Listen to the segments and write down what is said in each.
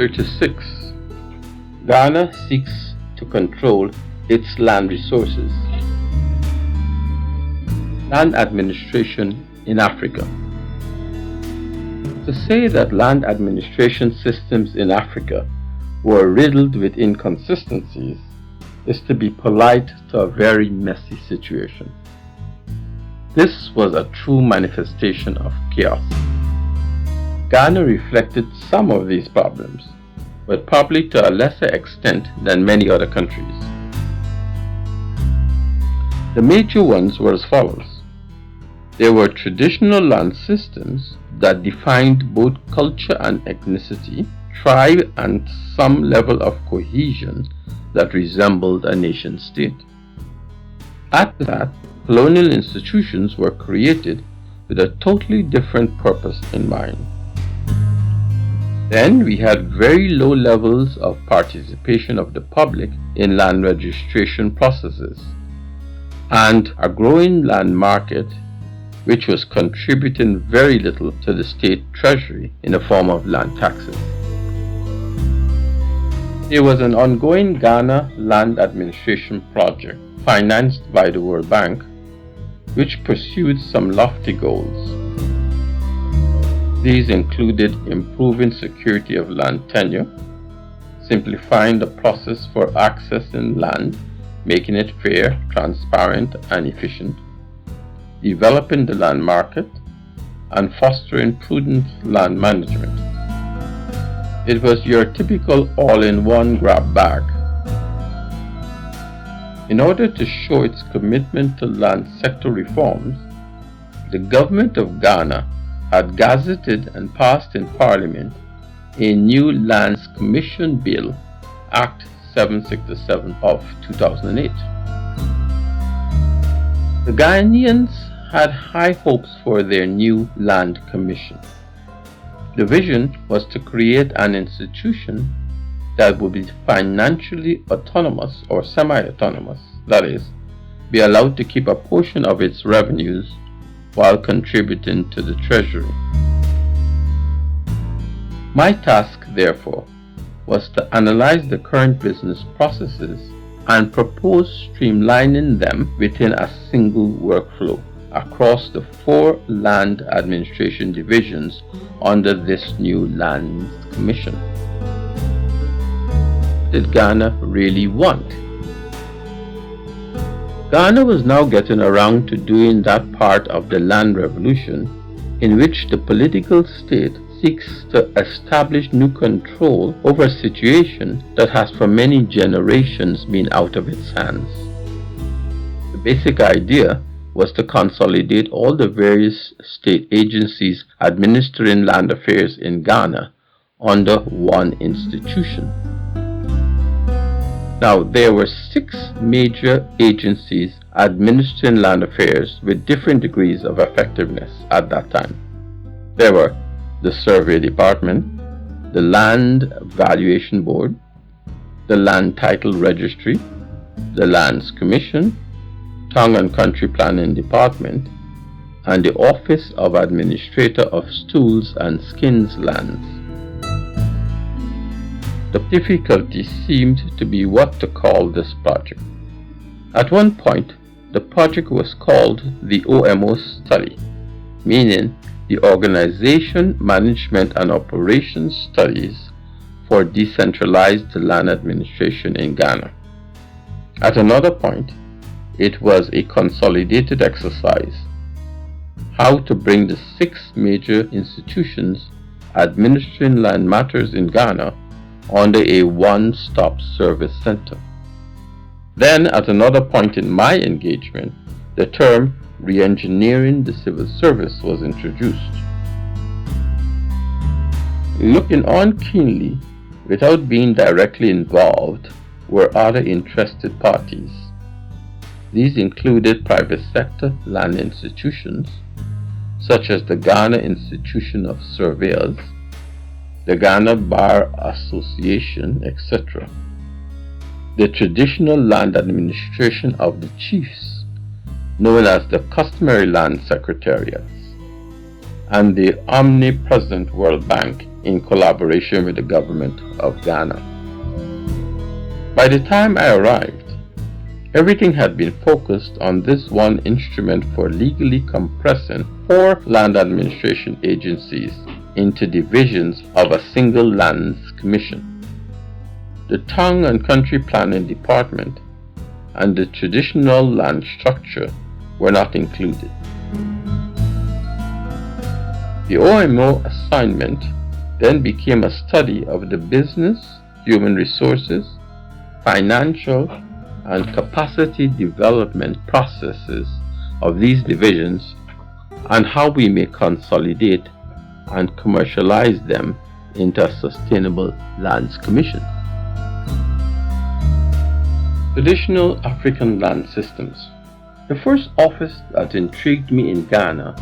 36. Ghana seeks to control its land resources. Land administration in Africa. To say that land administration systems in Africa were riddled with inconsistencies is to be polite to a very messy situation. This was a true manifestation of chaos. Ghana reflected some of these problems, but probably to a lesser extent than many other countries. The major ones were as follows. There were traditional land systems that defined both culture and ethnicity, tribe, and some level of cohesion that resembled a nation state. At that, colonial institutions were created with a totally different purpose in mind. Then we had very low levels of participation of the public in land registration processes, and a growing land market which was contributing very little to the state treasury in the form of land taxes. There was an ongoing Ghana land administration project financed by the World Bank, which pursued some lofty goals. These included improving security of land tenure, simplifying the process for accessing land, making it fair, transparent, and efficient, developing the land market, and fostering prudent land management. It was your typical all-in-one grab bag. In order to show its commitment to land sector reforms, the government of Ghana had gazetted and passed in Parliament a new Lands Commission Bill, Act 767 of 2008. The Ghanaians had high hopes for their new land commission. The vision was to create an institution that would be financially autonomous or semi-autonomous, that is, be allowed to keep a portion of its revenues while contributing to the treasury. My task, therefore, was to analyze the current business processes and propose streamlining them within a single workflow across the 4 land administration divisions under this new Land Commission. What did Ghana really want? Ghana was now getting around to doing that part of the land revolution in which the political state seeks to establish new control over a situation that has for many generations been out of its hands. The basic idea was to consolidate all the various state agencies administering land affairs in Ghana under one institution. Now, there were 6 major agencies administering land affairs with different degrees of effectiveness at that time. There were the Survey Department, the Land Valuation Board, the Land Title Registry, the Lands Commission, Town and Country Planning Department, and the Office of Administrator of Stools and Skins Lands. The difficulty seemed to be what to call this project. At one point, the project was called the OMO Study, meaning the Organization, Management and Operations Studies for Decentralized Land Administration in Ghana. At another point, it was a consolidated exercise, how to bring the 6 major institutions administering land matters in Ghana under a one-stop service center. Then, at another point in my engagement, the term re-engineering the civil service was introduced. Looking on keenly, without being directly involved, were other interested parties. These included private sector land institutions, such as the Ghana Institution of Surveyors, the Ghana Bar Association, etc., the traditional land administration of the chiefs, known as the customary land secretariats, and the omnipresent World Bank in collaboration with the government of Ghana. By the time I arrived, everything had been focused on this one instrument for legally compressing 4 land administration agencies into divisions of a single lands commission. The Town and Country Planning Department and the traditional land structure were not included. The OMO assignment then became a study of the business, human resources, financial, and capacity development processes of these divisions and how we may consolidate and commercialize them into a sustainable lands commission. Traditional African land systems. The first office that intrigued me in Ghana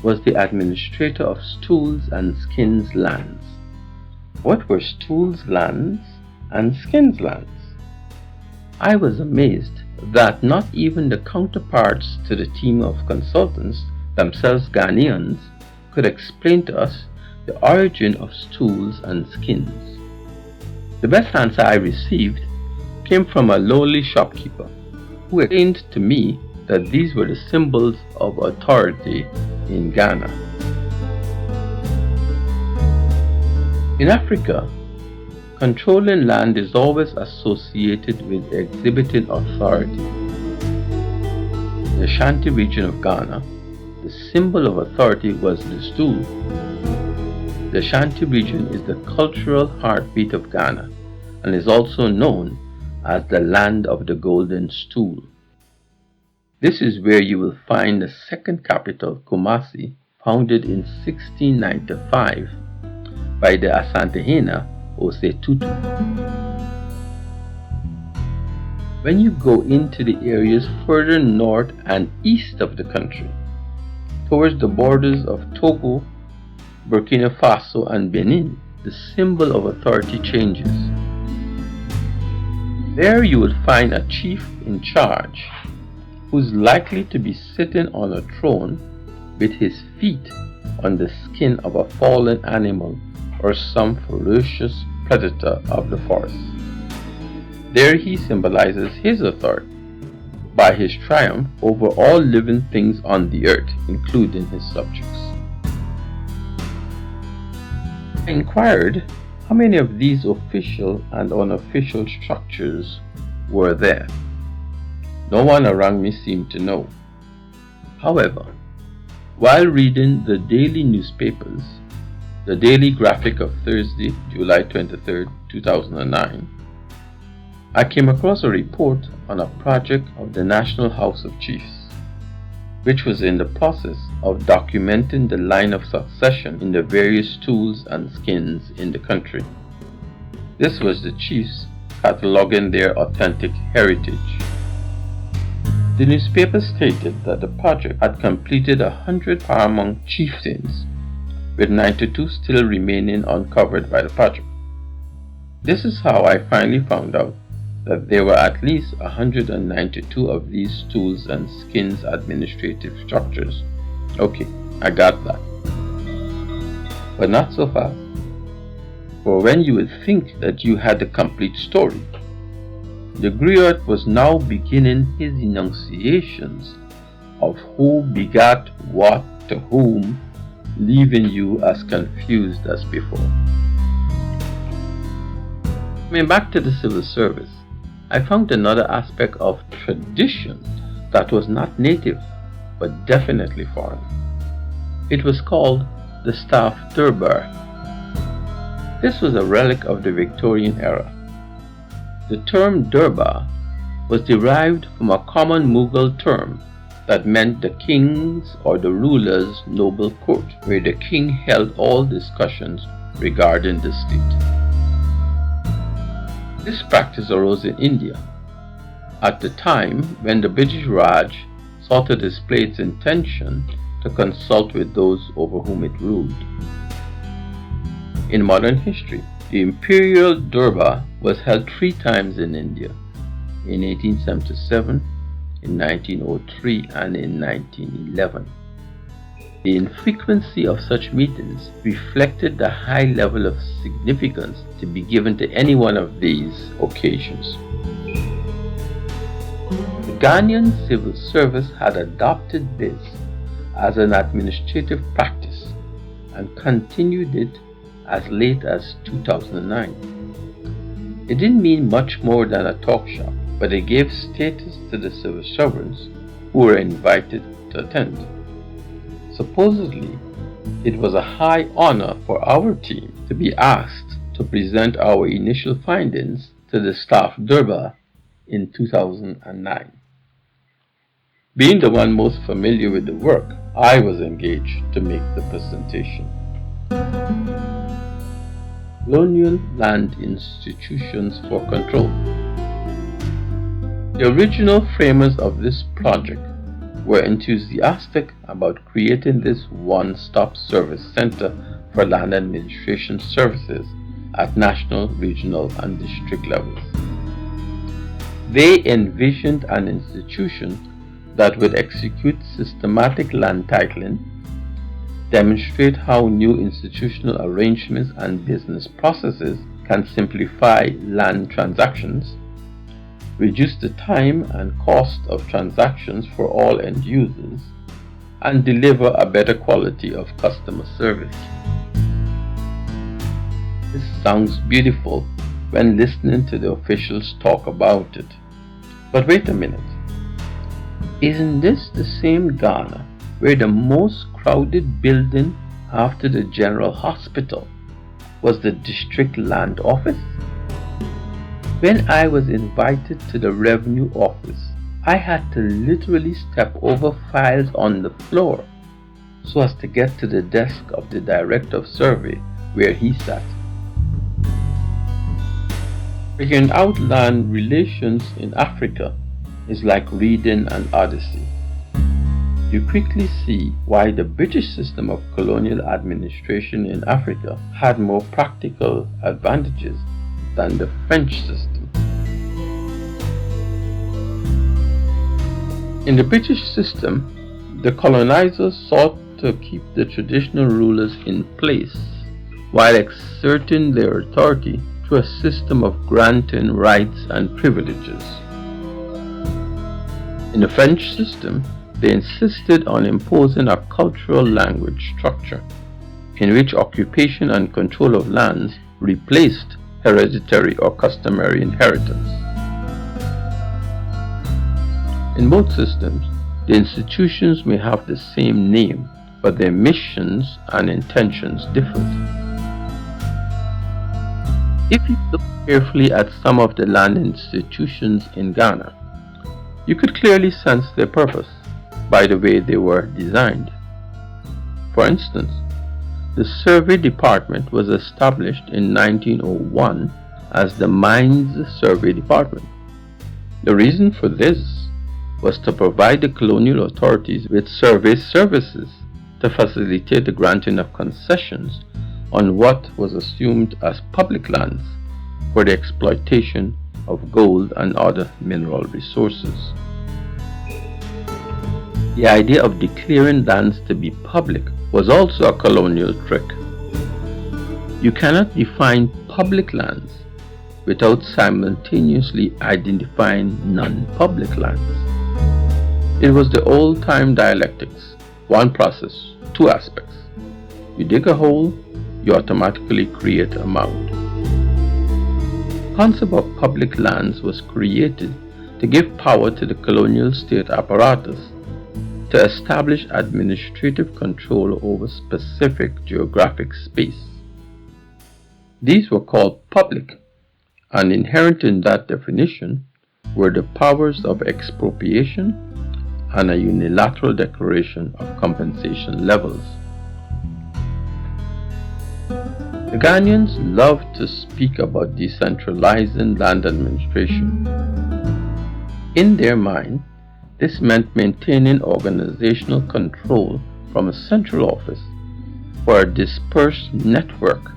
was the administrator of Stools and Skins lands. What were Stools lands and Skins lands? I was amazed that not even the counterparts to the team of consultants, themselves Ghanaians, could explain to us the origin of stools and skins. The best answer I received came from a lowly shopkeeper who explained to me that these were the symbols of authority in Ghana. In Africa, controlling land is always associated with exhibiting authority. In the Ashanti region of Ghana, the symbol of authority was the stool. The Ashanti region is the cultural heartbeat of Ghana and is also known as the land of the golden stool. This is where you will find the second capital, Kumasi, founded in 1695 by the Asantehene Ose Tutu. When you go into the areas further north and east of the country, towards the borders of Togo, Burkina Faso, and Benin, the symbol of authority changes. There you will find a chief in charge who's likely to be sitting on a throne with his feet on the skin of a fallen animal or some ferocious predator of the forest. There he symbolizes his authority by his triumph over all living things on the earth, including his subjects. I inquired how many of these official and unofficial structures were there. No one around me seemed to know. However, while reading the daily newspapers, the Daily Graphic of Thursday, July 23, 2009, I came across a report on a project of the National House of Chiefs, which was in the process of documenting the line of succession in the various stools and skins in the country. This was the chiefs cataloging their authentic heritage. The newspaper stated that the project had completed 100 paramount chieftains, with 92 still remaining uncovered by the project. This is how I finally found out that there were at least 192 of these stools and skins administrative structures. Okay, I got that. But not so fast. For when you would think that you had the complete story, the griot was now beginning his enunciations of who begat what to whom, leaving you as confused as before. Coming back to the civil service, I found another aspect of tradition that was not native, but definitely foreign. It was called the staff durbar. This was a relic of the Victorian era. The term durbar was derived from a common Mughal term that meant the king's or the ruler's noble court, where the king held all discussions regarding the state. This practice arose in India at the time when the British Raj sought to display its intention to consult with those over whom it ruled. In modern history, the imperial durbar was held 3 times in India, in 1877, in 1903, and in 1911. The infrequency of such meetings reflected the high level of significance to be given to any one of these occasions. The Ghanaian civil service had adopted this as an administrative practice and continued it as late as 2009. It didn't mean much more than a talk shop, but it gave status to the civil servants who were invited to attend. Supposedly, it was a high honor for our team to be asked to present our initial findings to the staff Durbar in 2009. Being the one most familiar with the work, I was engaged to make the presentation. Colonial Land Institutions for Control. The original framers of this project were enthusiastic about creating this one-stop service center for land administration services at national, regional, and district levels. They envisioned an institution that would execute systematic land titling, demonstrate how new institutional arrangements and business processes can simplify land transactions, reduce the time and cost of transactions for all end users, and deliver a better quality of customer service. This sounds beautiful when listening to the officials talk about it. But wait a minute. Isn't this the same Ghana where the most crowded building after the General Hospital was the District Land Office? When I was invited to the Revenue Office, I had to literally step over files on the floor so as to get to the desk of the Director of Survey where he sat. Figuring out land relations in Africa is like reading an Odyssey. You quickly see why the British system of colonial administration in Africa had more practical advantages than the French system. In the British system, the colonizers sought to keep the traditional rulers in place while exerting their authority through a system of granting rights and privileges. In the French system, they insisted on imposing a cultural language structure in which occupation and control of lands replaced hereditary or customary inheritance. In both systems, the institutions may have the same name, but their missions and intentions differed. If you look carefully at some of the land institutions in Ghana, you could clearly sense their purpose by the way they were designed. For instance, the Survey Department was established in 1901 as the Mines Survey Department. The reason for this was to provide the colonial authorities with survey services to facilitate the granting of concessions on what was assumed as public lands for the exploitation of gold and other mineral resources. The idea of declaring lands to be public was also a colonial trick. You cannot define public lands without simultaneously identifying non-public lands. It was the old-time dialectics, one process, two aspects. You dig a hole, you automatically create a mound. The concept of public lands was created to give power to the colonial state apparatus to establish administrative control over specific geographic space. These were called public, and inherent in that definition were the powers of expropriation and a unilateral declaration of compensation levels. The Ghanaians love to speak about decentralizing land administration. In their mind, this meant maintaining organizational control from a central office for a dispersed network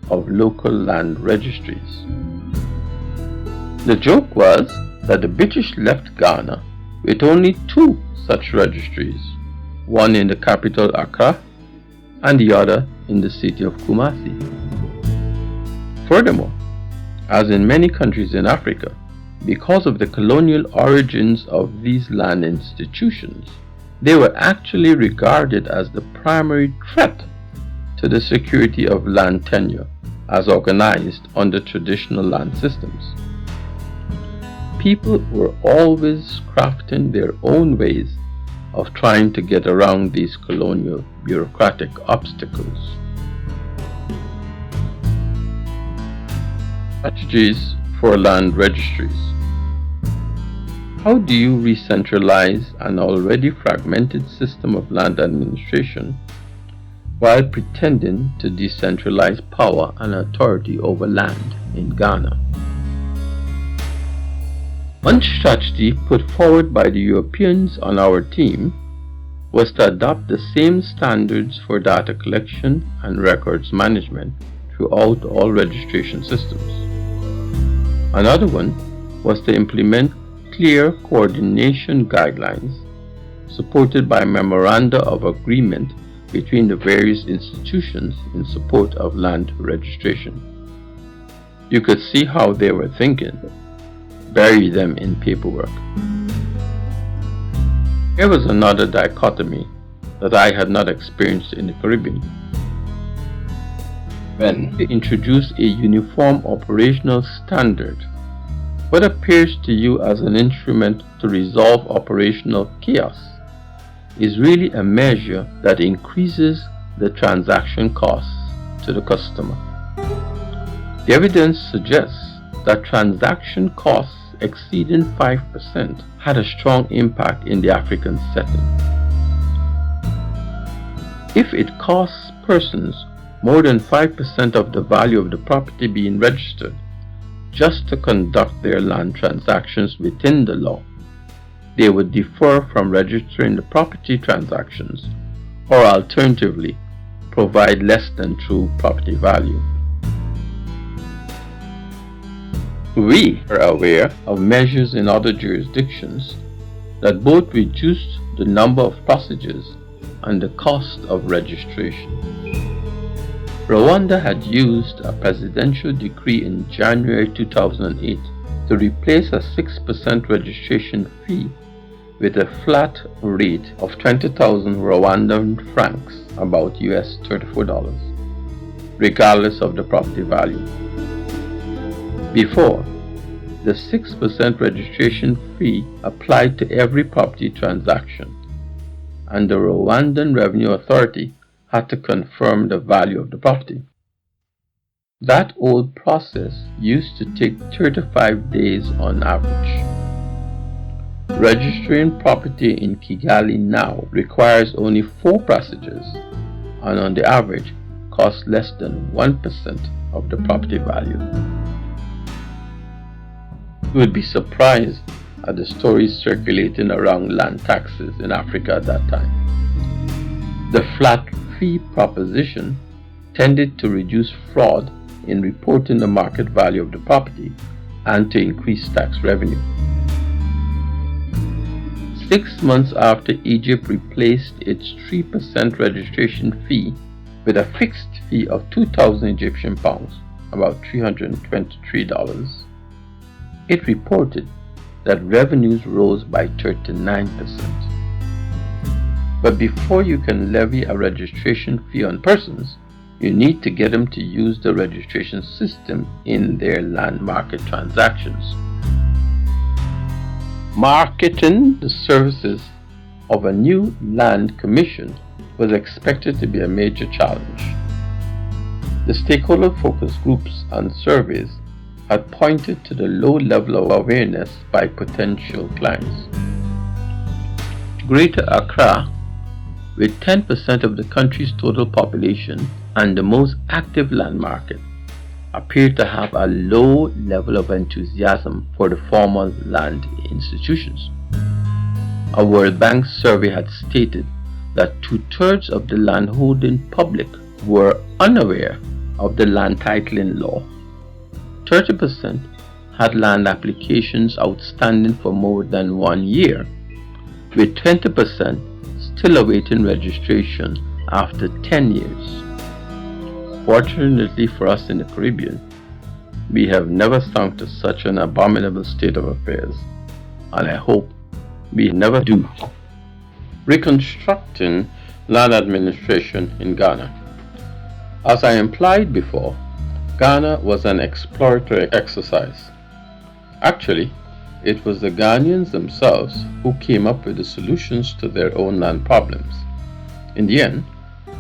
of local land registries. The joke was that the British left Ghana with only 2 such registries, one in the capital Accra and the other in the city of Kumasi. Furthermore, as in many countries in Africa, because of the colonial origins of these land institutions, they were actually regarded as the primary threat to the security of land tenure as organized under traditional land systems. People were always crafting their own ways of trying to get around these colonial bureaucratic obstacles. Strategies for land registries. How do you re-centralize an already fragmented system of land administration while pretending to decentralize power and authority over land in Ghana? One strategy put forward by the Europeans on our team was to adopt the same standards for data collection and records management throughout all registration systems. Another one was to implement clear coordination guidelines supported by memoranda of agreement between the various institutions in support of land registration. You could see how they were thinking. Bury them in paperwork. Here was another dichotomy that I had not experienced in the Caribbean. When they introduce a uniform operational standard, what appears to you as an instrument to resolve operational chaos is really a measure that increases the transaction costs to the customer. The evidence suggests that transaction costs exceeding 5% had a strong impact in the African setting. If it costs persons more than 5% of the value of the property being registered just to conduct their land transactions within the law, they would defer from registering the property transactions or alternatively provide less than true property value. We are aware of measures in other jurisdictions that both reduced the number of procedures and the cost of registration. Rwanda had used a presidential decree in January 2008 to replace a 6% registration fee with a flat rate of 20,000 Rwandan francs, about US $34, regardless of the property value. Before, the 6% registration fee applied to every property transaction, and the Rwandan Revenue Authority had to confirm the value of the property. That old process used to take 35 days on average. Registering property in Kigali now requires only 4 passages and on the average costs less than 1% of the property value. You would be surprised at the stories circulating around land taxes in Africa at that time. The flat fee proposition tended to reduce fraud in reporting the market value of the property and to increase tax revenue. 6 months after Egypt replaced its 3% registration fee with a fixed fee of 2,000 Egyptian pounds, about $323, it reported that revenues rose by 39%. But before you can levy a registration fee on persons, you need to get them to use the registration system in their land market transactions. Marketing the services of a new land commission was expected to be a major challenge. The stakeholder focus groups and surveys had pointed to the low level of awareness by potential clients. Greater Accra, with 10% of the country's total population and the most active land market, appeared to have a low level of enthusiasm for the formal land institutions. A World Bank survey had stated that 2/3 of the landholding public were unaware of the land titling law. 30% had land applications outstanding for more than 1 year, with 20% still awaiting registration after 10 years. Fortunately for us in the Caribbean, we have never sunk to such an abominable state of affairs, and I hope we never do. Reconstructing land administration in Ghana. As I implied before, Ghana was an exploratory exercise. Actually, it was the Ghanaians themselves who came up with the solutions to their own land problems. In the end,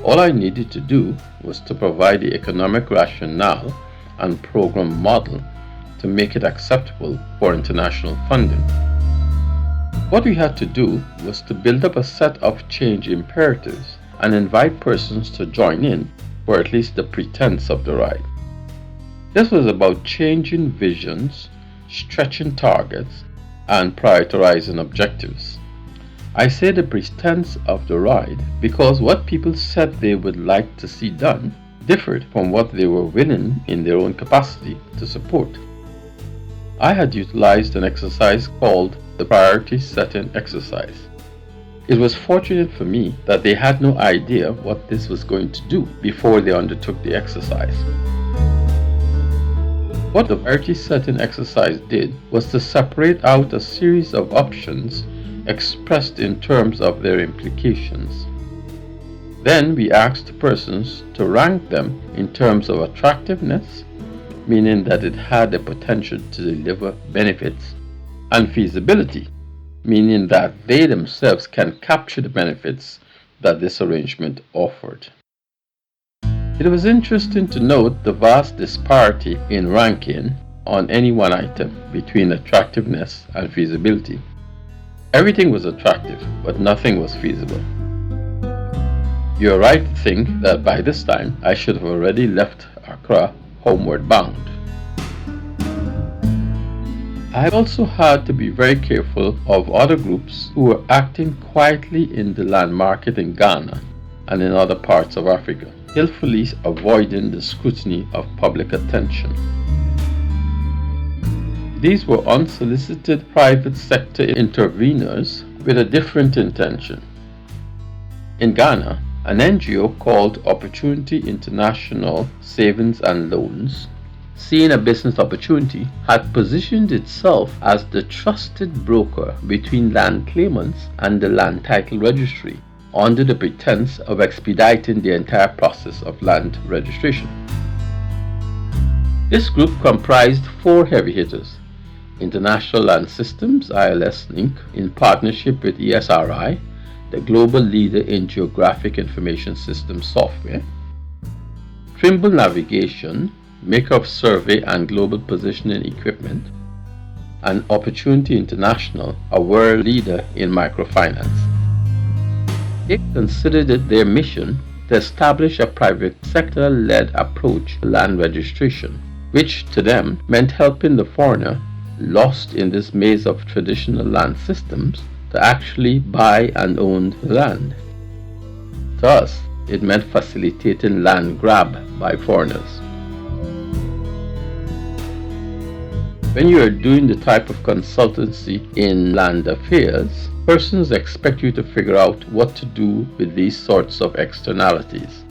all I needed to do was to provide the economic rationale and program model to make it acceptable for international funding. What we had to do was to build up a set of change imperatives and invite persons to join in for at least the pretense of the ride. This was about changing visions, stretching targets, and prioritizing objectives. I say the pretense of the ride because what people said they would like to see done differed from what they were willing in their own capacity to support. I had utilized an exercise called the priority setting exercise. It was fortunate for me that they had no idea what this was going to do before they undertook the exercise. What the priority setting exercise did was to separate out a series of options expressed in terms of their implications. Then we asked persons to rank them in terms of attractiveness, meaning that it had the potential to deliver benefits, and feasibility, meaning that they themselves can capture the benefits that this arrangement offered. It was interesting to note the vast disparity in ranking on any one item between attractiveness and feasibility. Everything was attractive, but nothing was feasible. You are right to think that by this time I should have already left Accra homeward bound. I also had to be very careful of other groups who were acting quietly in the land market in Ghana and in other parts of Africa, skillfully avoiding the scrutiny of public attention. These were unsolicited private sector interveners with a different intention. In Ghana, an NGO called Opportunity International Savings and Loans, seeing a business opportunity, had positioned itself as the trusted broker between land claimants and the land title registry, under the pretense of expediting the entire process of land registration. This group comprised 4 heavy hitters: International Land Systems (ILS) Inc., in partnership with ESRI, the global leader in geographic information system software; Trimble Navigation, maker of survey and global positioning equipment; and Opportunity International, a world leader in microfinance. They considered it their mission to establish a private sector-led approach to land registration, which to them meant helping the foreigner lost in this maze of traditional land systems to actually buy and own the land. To us, it meant facilitating land grab by foreigners. When you are doing the type of consultancy in land affairs, persons expect you to figure out what to do with these sorts of externalities.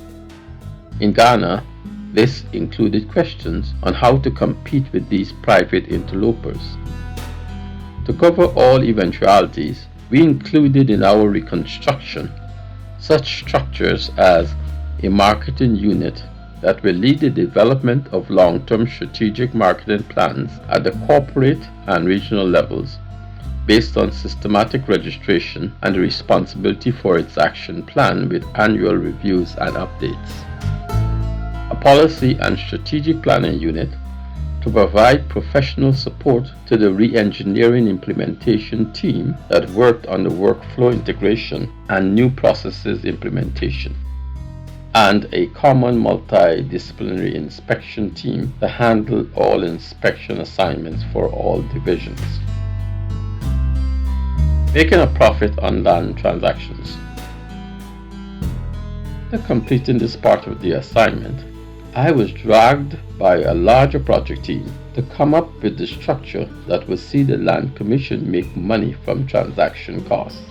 In Ghana, this included questions on how to compete with these private interlopers. To cover all eventualities, we included in our reconstruction such structures as a marketing unit that will lead the development of long-term strategic marketing plans at the corporate and regional levels, based on systematic registration and the responsibility for its action plan with annual reviews and updates. A policy and strategic planning unit to provide professional support to the re-engineering implementation team that worked on the workflow integration and new processes implementation, and a common multidisciplinary inspection team to handle all inspection assignments for all divisions. Making a profit on land transactions. After completing this part of the assignment, I was dragged by a larger project team to come up with the structure that would see the Land Commission make money from transaction costs.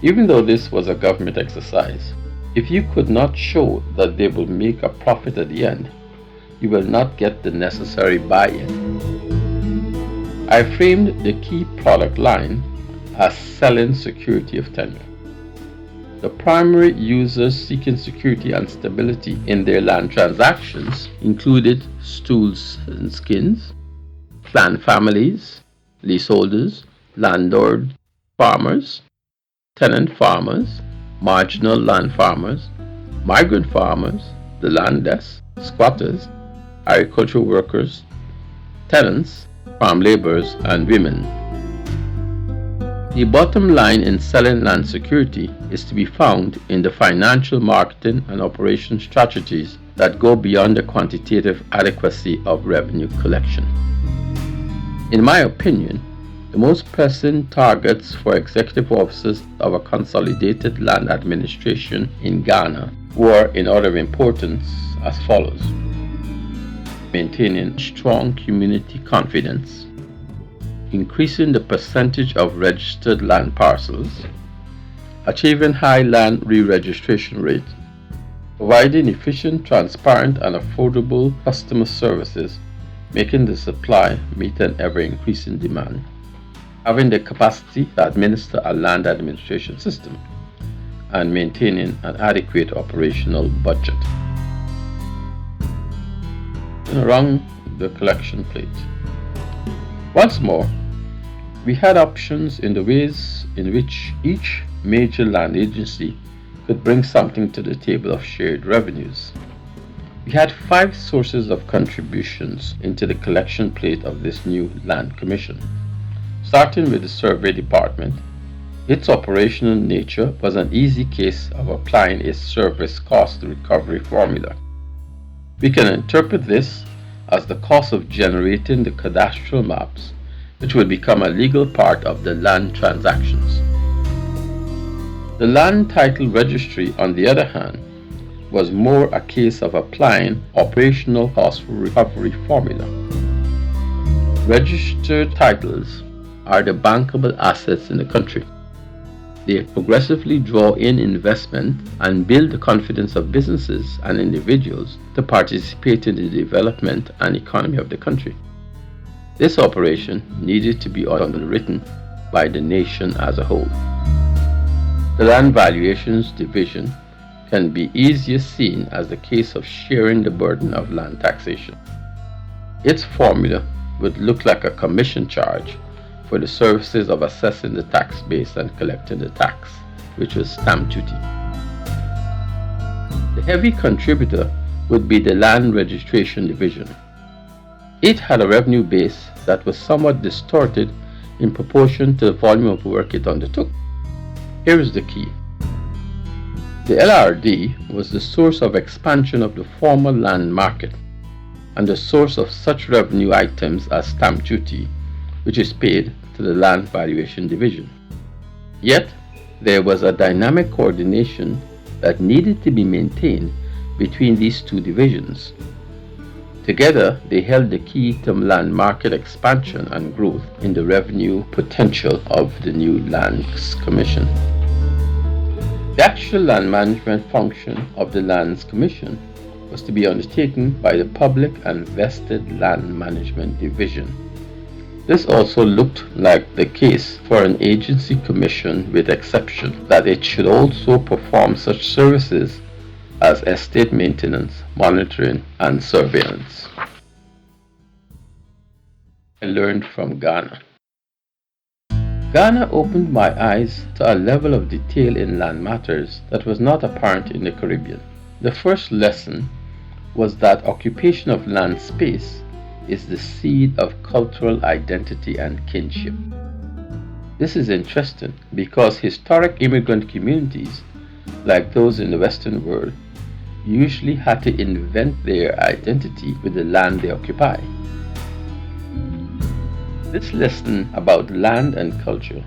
Even though this was a government exercise, if you could not show that they will make a profit at the end, you will not get the necessary buy-in. I framed the key product line as selling security of tenure. The primary users seeking security and stability in their land transactions included stools and skins, clan families, leaseholders, landlord farmers, tenant farmers, marginal land farmers, migrant farmers, the landless, squatters, agricultural workers, tenants, farm laborers, and women. The bottom line in selling land security is to be found in the financial, marketing, and operation strategies that go beyond the quantitative adequacy of revenue collection. In my opinion, the most pressing targets for executive officers of a consolidated land administration in Ghana were, in order of importance, as follows: maintaining strong community confidence, increasing the percentage of registered land parcels, achieving high land re-registration rate, providing efficient, transparent, and affordable customer services, making the supply meet an ever-increasing demand, having the capacity to administer a land administration system, and maintaining an adequate operational budget. And around the collection plate. Once more, we had options in the ways in which each major land agency could bring something to the table of shared revenues. We had 5 sources of contributions into the collection plate of this new land commission. Starting with the survey department, its operational nature was an easy case of applying a service cost recovery formula. We can interpret this as the cost of generating the cadastral maps, which will become a legal part of the land transactions. The land title registry, on the other hand, was more a case of applying operational cost recovery formula. Registered titles are the bankable assets in the country. They progressively draw in investment and build the confidence of businesses and individuals to participate in the development and economy of the country. This operation needed to be underwritten by the nation as a whole. The Land Valuations Division can be easier seen as the case of sharing the burden of land taxation. Its formula would look like a commission charge for the services of assessing the tax base and collecting the tax, which was stamp duty. The heavy contributor would be the Land Registration Division. It had a revenue base that was somewhat distorted in proportion to the volume of work it undertook. Here is the key. The LRD was the source of expansion of the former land market and the source of such revenue items as stamp duty, which is paid to the Land Valuation Division. Yet, there was a dynamic coordination that needed to be maintained between these two divisions. Together, they held the key to land market expansion and growth in the revenue potential of the new Lands Commission. The actual land management function of the Lands Commission was to be undertaken by the Public and Vested Land Management Division. This also looked like the case for an agency commission, with exception that it should also perform such services as estate maintenance, monitoring, and surveillance. I learned from Ghana. Ghana opened my eyes to a level of detail in land matters that was not apparent in the Caribbean. The first lesson was that occupation of land space is the seed of cultural identity and kinship. This is interesting because historic immigrant communities, like those in the Western world, usually had to invent their identity with the land they occupy. This lesson about land and culture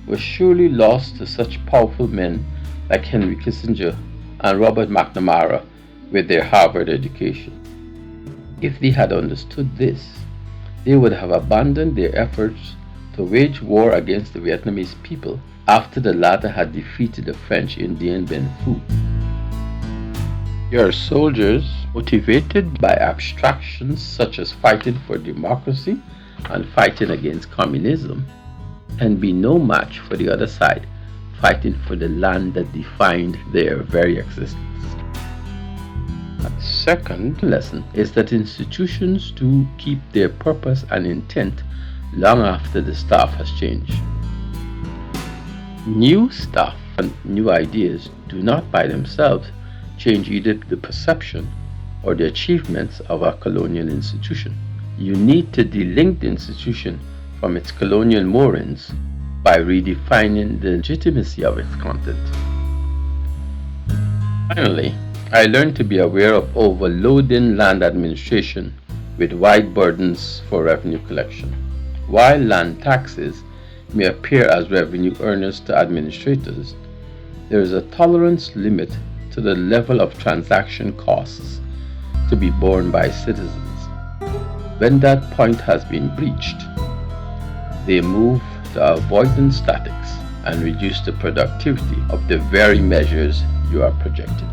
was surely lost to such powerful men like Henry Kissinger and Robert McNamara with their Harvard education. If they had understood this, they would have abandoned their efforts to wage war against the Vietnamese people after the latter had defeated the French in Dien Bien Phu. Your soldiers, motivated by abstractions such as fighting for democracy and fighting against communism, can be no match for the other side, fighting for the land that defined their very existence. The second lesson is that institutions do keep their purpose and intent long after the staff has changed. New staff and new ideas do not by themselves change either the perception or the achievements of a colonial institution. You need to delink the institution from its colonial moorings by redefining the legitimacy of its content. Finally, I learned to be aware of overloading land administration with wide burdens for revenue collection. While land taxes may appear as revenue earners to administrators, there is a tolerance limit to the level of transaction costs to be borne by citizens. When that point has been breached, they move to avoidance tactics and reduce the productivity of the very measures you are projecting.